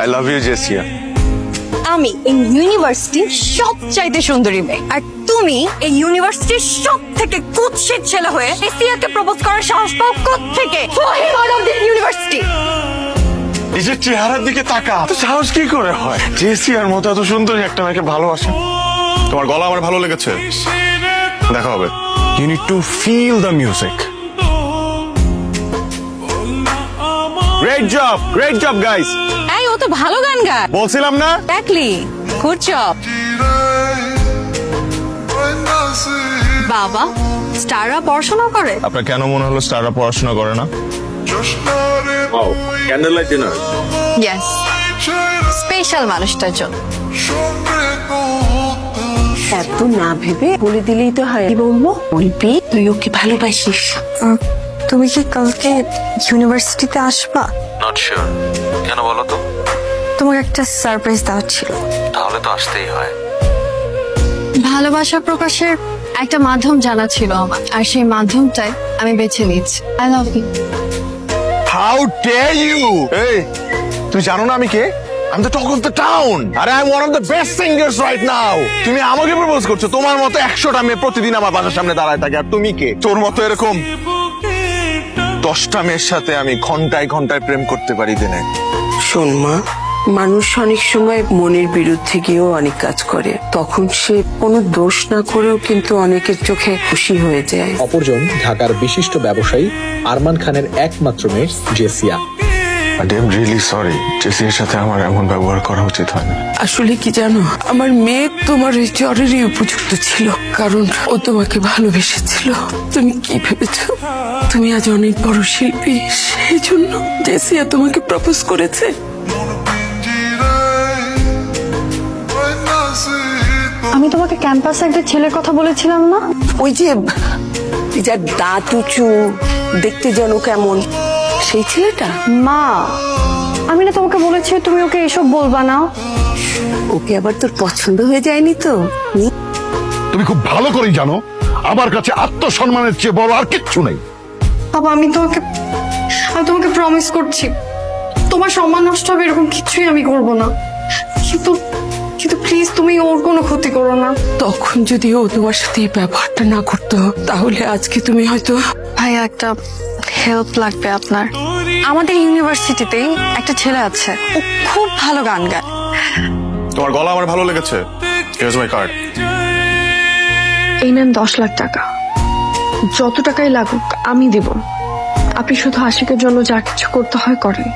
I love you জেসিয়া। আমি এই ইউনিভার্সিটির সবচাইতে সুন্দরী মেয়ে, আর তুমি এই ইউনিভার্সিটির সব থেকে কুৎসিত ছেলে হয়ে এসিয়াকে প্রপোজ করার সাহস পাও কোত্থেকে? ইউনিভার্সিটি নিজের চেহারার দিকে তাকা, তো সাহস কি করে হয়? জেসিয়ার মতো এত সুন্দরী একটা মেয়েকে ভালোবাসা। তোমার গলা আমার ভালো লেগেছে, দেখা হবে। You need to feel the music. Great job guys. এই ও তো ভালো গান গায়, বলছিলাম না? Exactly, good job. বাবা, স্টাররা পড়াশোনা করে? আপনার কেন মনে হলো স্টাররা পড়াশোনা করে না? Candle light dinner. Yes, special মানুষটার জন্য। এত না ভেবে বলে দিলেই তো হয়। কি বলবো? বলবি তুই ওকে ভালোবাসিস। তুমি কি কালকে ইউনিভার্সিটিতে আসবা? Not sure. কেন বলো তো? তোমাকে একটা সারপ্রাইজ দেওয়ার ছিল। তাহলে তো আসতেই হয়। ভালোবাসা প্রকাশের একটা মাধ্যম জানা ছিল আমার, আর সেই মাধ্যমটাই আমি বেছে নিচ্ছি। I love you. How dare you! এই, তুই জানো না আমি কে? I'm the talk of the town. আরে I'm one of the best singers right now. তুমি আমাকে প্রপোজ করছো? তোমার মতো 100টা মেয়ে প্রতিদিন আমার বাসার সামনে দাঁড়ায় থাকে, আর তুমি কে? তোর মতো এরকম 10টা মেয়ের সাথে আমি ঘন্টায় ঘন্টায় প্রেম করতে পারি দিনে। শোন মা, মানুষ অনেক সময় মনের বিরুদ্ধে গিয়েও অনেক কাজ করে, তখন সে কোনো দোষ না করেও কিন্তু অনেকের চোখে খুশি হয়ে যায়। অপরজন ঢাকার বিশিষ্ট ব্যবসায়ী আরমান খানের একমাত্র মেয়ে জেসিয়া। আই এম রিয়েলি সরি, জেসিয়ার সাথে আমার এমন ব্যবহার করা উচিত হয়নি। আসলে কি জানো, আমার মেয়ে তোমার এই চরেরই উপযুক্ত ছিল, কারণ ও তোমাকে ভালোবেসেছিল। তুমি কি ভেবেছো তুমি আজ অনেক বড় শিল্পী, সেই জন্য জেসিয়া তোমাকে প্রপোজ করেছে? আমি তোমাকে ক্যাম্পাসে একটা ছেলের কথা বলেছিলাম না? ওই যে যার দাঁত উঁচু, দেখতে যেন কেমন, সেই ছেলেটা। মা, আমি না তোমাকে বলেছি তুমি ওকে এসব বলবা না। ওকে আবার তোর পছন্দ হয়ে যায়নি তো? তুমি খুব ভালো করেই জানো আমার কাছে আত্মসম্মানের চেয়ে বড় আর কিচ্ছু নেই। বাবা, আমি তোমাকে প্রমিস করছি, তোমার সম্মান নষ্ট হবে এরকম কিছুই আমি করব না। কিন্তু কিন্তু প্লিজ তুমি ওর কোনো ক্ষতি করো না। তখন যদি ও তোমার সাথে এই ব্যবহারটা না করতো, তাহলে আজকে তুমি হয়তো। ভাইয়া, একটা হেল্প লাগবে আপনার। আমাদের ইউনিভার্সিটিতেই একটা ছেলে আছে, ও খুব ভালো গান গায়। তোমার গলা আমার ভালো লেগেছে। হিয়ারস মাই কার্ড। এই নেন 10 লাখ টাকা, যত টাকাই লাগুক আমি দিব। আপনি শুধু আশিকের জন্য যা কিছু করতে হয় করেন।